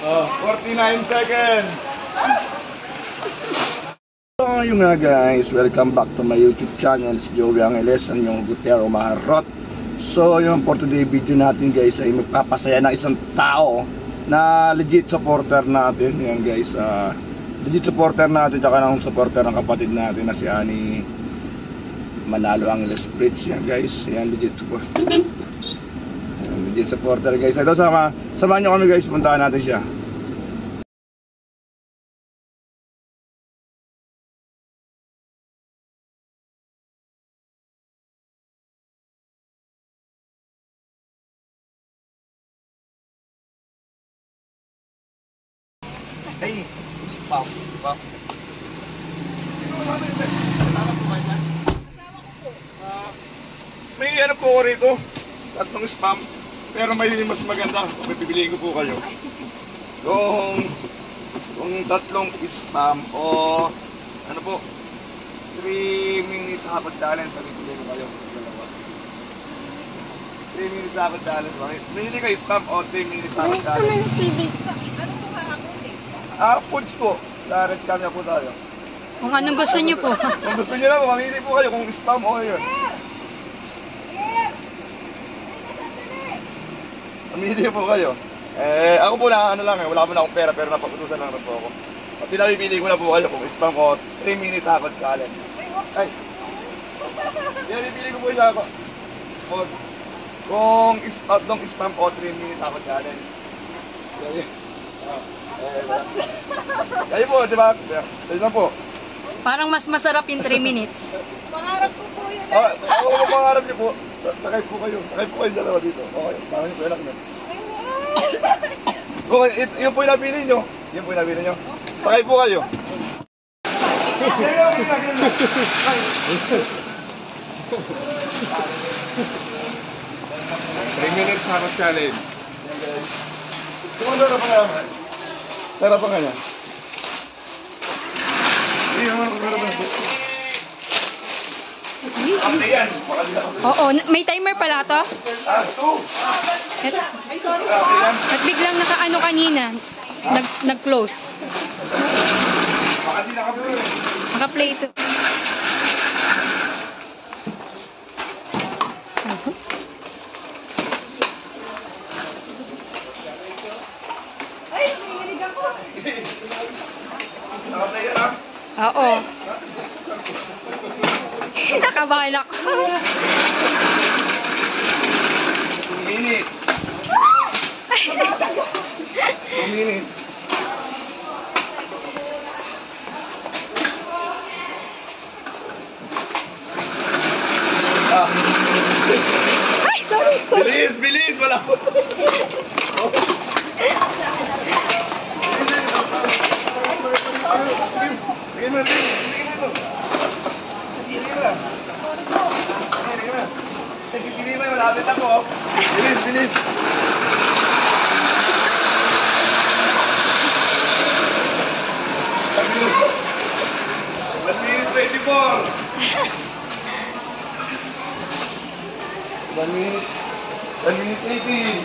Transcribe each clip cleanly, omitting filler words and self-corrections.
Oh, 49 seconds. So yun nga guys, welcome back to my YouTube channel. Si Joey Angeles, ang yung Gutero Maharot. So yung for today video natin guys ay magpapasaya ng isang tao na legit supporter natin. Yan guys, legit supporter natin tsaka ng supporter ng kapatid natin na si Ani Manalo Angeles Bridge. Yan guys, yan legit supporter. Legit supporter guys. Ito samahan nyo kami guys, puntahan natin siya. Ay, spam. May ano po ko rito, tatlong spam, pero may mas maganda kung may pipiliin ko po kayo. Kung tatlong spam o ano po, 3 minutes hapag talent, pipiliin ko kayo. 3 minutes hapag talent, pinili kayo spam o 3 minutes hapag talent. Foods po. Sa red cam po tayo. Kung anong gusto niyo po. Kung gusto niyo lang, mamili po kayo kung spam o yun. Mamili po kayo. Ako po na ano lang wala mo na akong pera pero napagutusan lang po ako. Pinapipili ko na po kayo kung spam o 3 minute hapag challenge. Ay! Pinapipili ko po yung ako. Kung spam o 3 minute hapag challenge. Kayo po, di ba? Kayo na po. Parang mas masarap yung 3 minutes. Pangarap ko po yun. Pangarap niyo po. Sakay po kayo. Sakay po kayo dalawa dito. Okay, parang yung anak niyo. Yun po yung napili niyo. Yun po yung napili niyo. Sakay po kayo. 3 minutes hapag challenge. Tumanda na pa nga. Sarap pa nga niya. Hindi naman ako sarap na po. Oo, may timer pala to. 2. At biglang nakaano kanina. Nag-close. Baka di nakabulo. Naka-play ito. Oo. Nakabahan ako. 2 minutes. 2 minutes. Ay, sorry. Bilis, bilis! Wala po. Sige na, sige na ito. Sige na. Sige na. Sige na, malapit ako. Bilis, bilis. One minute 24. 1 minute 18.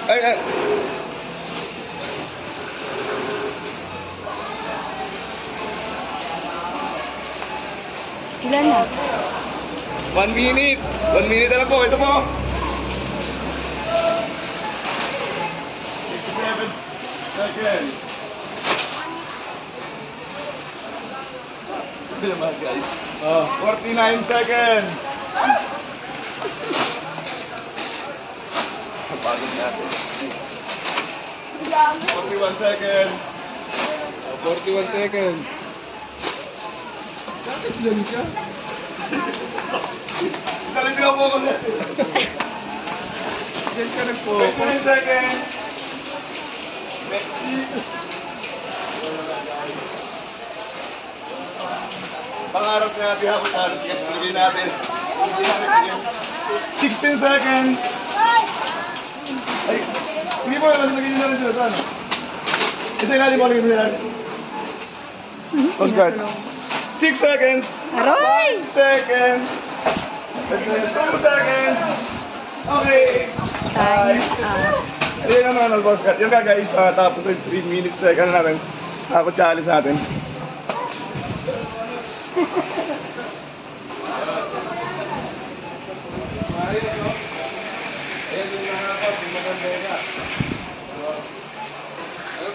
Ay. Ilan na? 1 minute. 1 minute na lang po. Ito po. 67 seconds. Ito naman guys. 49 seconds. Pagod natin. 41 seconds. 41 seconds. Bakit dyan ka? Isa lang pinapokus yan. Dyan ka nagpo-focus. 29 seconds. Pangarap na natin ako tayo. Sige, sabihin natin. 16 seconds. Ay, hindi mo naman naging na rin sila sa ano. Isa yung natin mo naging nila. Coast Guard. 6 seconds. Aroy! 5 seconds. 2 seconds. Okay. Times Ayun ang mga nag-workout. Yung guys, tapos yung 3 minutes second natin. Ako challenge natin.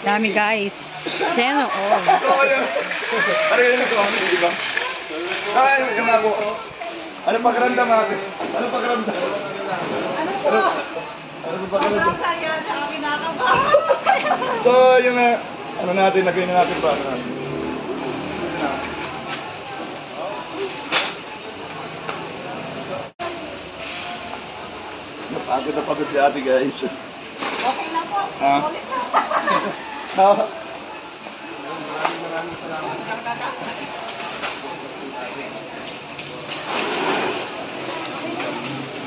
Dami guys. Seno all. So, ayun. Ano yun ito? Di ba? Ay, yung ako. Ano pagramdam natin? Ano pagramdam? Ano pagramdam? So, yung ano natin, lagay na natin pa. Ano natin? Napagod na pagod si ate guys. Okay lang po. Ha? Ulit na. Maraming salamat.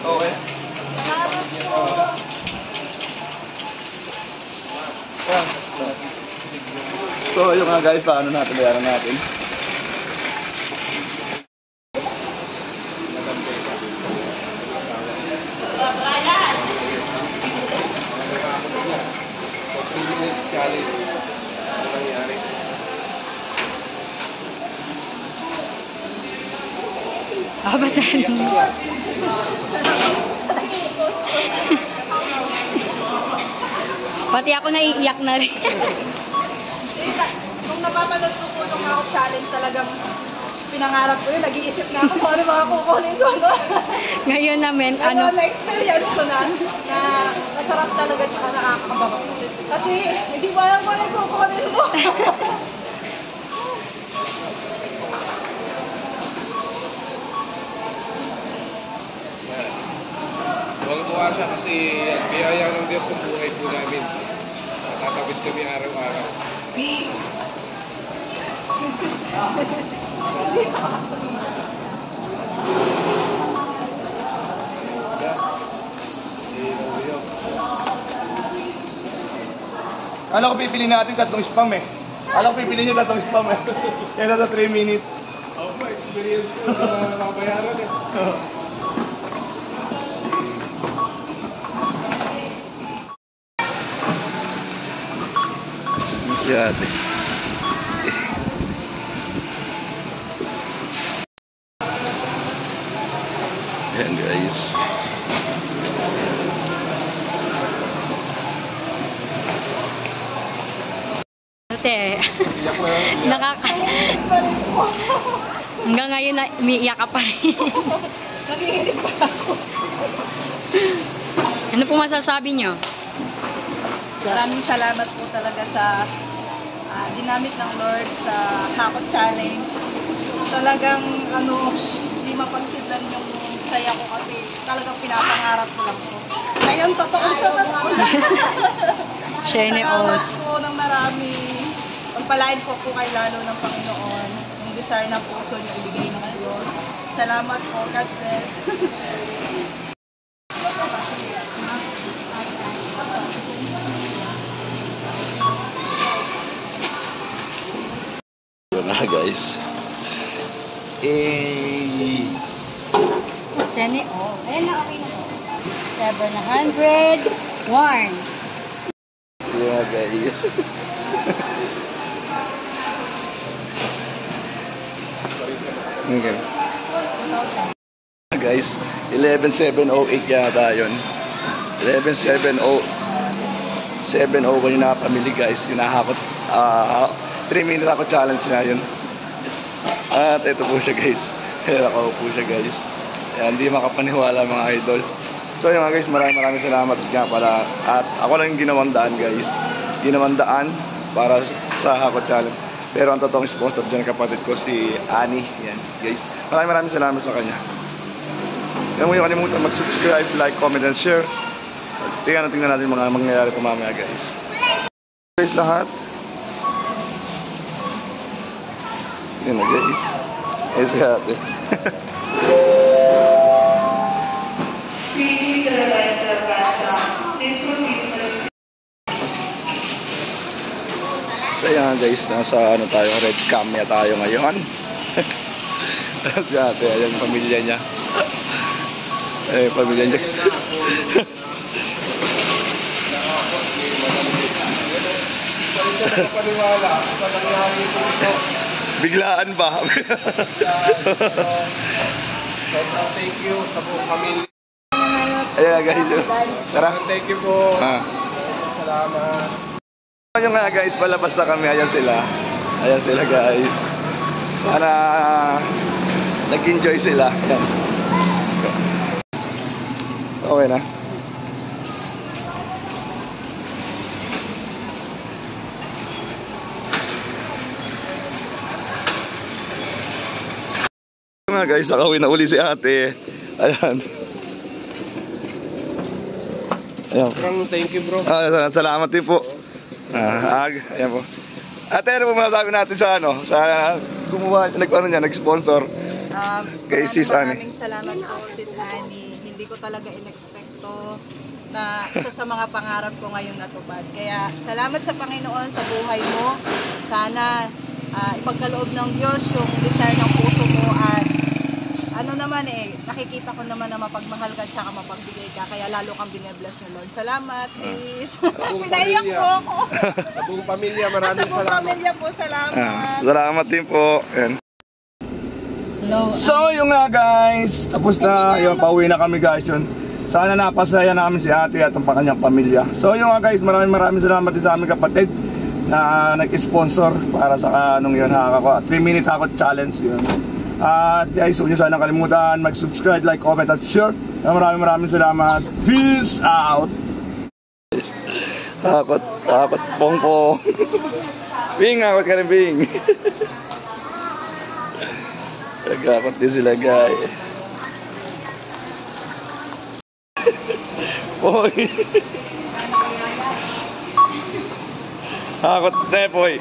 Okay. Salamat po. So, ayun nga guys, paano natin bayaran natin? So, 3 minutes challenge. Ano nangyari? Abatan. Pati ako naiiyak na rin. Nung napapanood ko po nung ako challenge talagang pinangarap ko yun, nag-iisip na ako kung ano mga kukunin ko. No? Ngayon namin, Ano, na-experience ko na masarap talaga tsaka nakakababa. Kasi hindi mo alam kung ano yung kukunin mo. Tuwang-tuwa siya kasi biyaya ng Diyos ang buhay po namin. Natatawid kami araw-araw. Ano ko pipili natin tatlong spam eh. Ano ko pipili niyo tatlong spam eh. Kaya sa 3 minutes. Ako po, experience ko na nakabayaran eh. Si ate. Ayan guys. Ate, hanggang ngayon na umiiyak ka pa rin. Nanginginig pa ako. Ano po masasabi nyo? Maraming salamat po talaga sa dinamit ng Lord sa Hakot Challenge. Talagang hindi mapagsidlan yung saya ko kasi talagang pinapangarap ko lang po. Ngayon, totoo. Shane Salamat Oz. po ng marami. Pagpalain po po kay lalo ng Panginoon. Yung desire na puso niyo ibigay ng Diyos. Salamat po. God bless. Ito na guys. Shane Oz. Ayan na, okay na po. 701. Yeah guys. Okay. Guys, 11:708 yata yun. 11:70 ko yung napamili guys. Yung nahakot 3 minute ako challenge na yun. At ito po siya guys. Ako po siya guys. Kaya hindi makapaniwala mga idol. So yun nga guys, maraming salamat nga pala. At ako lang yung ginawang daan guys. Ginawang daan para sa Hakot Challenge. Pero ang totoong sponsor dyan kapatid ko si Annie. Yan guys. Maraming salamat sa kanya. Kaya mo yung kalimutan mag-subscribe, like, comment, and share. At tingnan natin mga mangyayari pa mamaya guys. Guys lahat. Yan na guys. Ayos si ate. So yan guys, nasa tayo, red camera tayo ngayon. Si ate, ayan yung pamilya niya. Ayan yung pamilya niya. makapaniwala sa nangyari po ito. Biglaan ba? Sobrang thank you sa buong pamilya. Ayan guys. Tara. Thank you po. Salamat. Yung nga guys, palabas na kami. Ayan sila. Ayan sila guys. Sana nag-enjoy sila. Ayan. Okay na. Nga guys, nakauwi na uli si ate. Ayan. Ayan. Thank you bro. Salamat din po. Ayan po. Ate, ano po masasabi natin sa ano? Sa gumawa, nag-sponsor kay Sis Annie. Maraming salamat po, Sis Annie. Hindi ko talaga in-expecto na isa sa mga pangarap ko ngayon natupad. Kaya salamat sa Panginoon sa buhay mo. Sana ipagkaloob ng Diyos yung desire ng puso mo at ano naman nakikita ko naman na mapagmahal ka at mapagbigay ka. Kaya lalo kang binebless ng Lord. Salamat, sis. Pinayak po ako. Sa buong pamilya, maraming salamat. Sa buong pamilya po, salamat. Salamat din po. Ayan. Hello. So yung nga guys, tapos na, yun, pauwi na kami guys yun. Sana napasaya namin si ate at ang kanyang pamilya. So yung nga guys, maraming salamat din sa aming kapatid na nag-sponsor para sa anong yun, 3-minute hakot challenge yun. At guys, huwag nyo sana kalimutan mag-subscribe, like, comment at share. Maraming salamat. Peace out. Hakot pong. Bing, hakot ka rin Bing. Nagkakot din sila guys. Poy. Hakot na poy.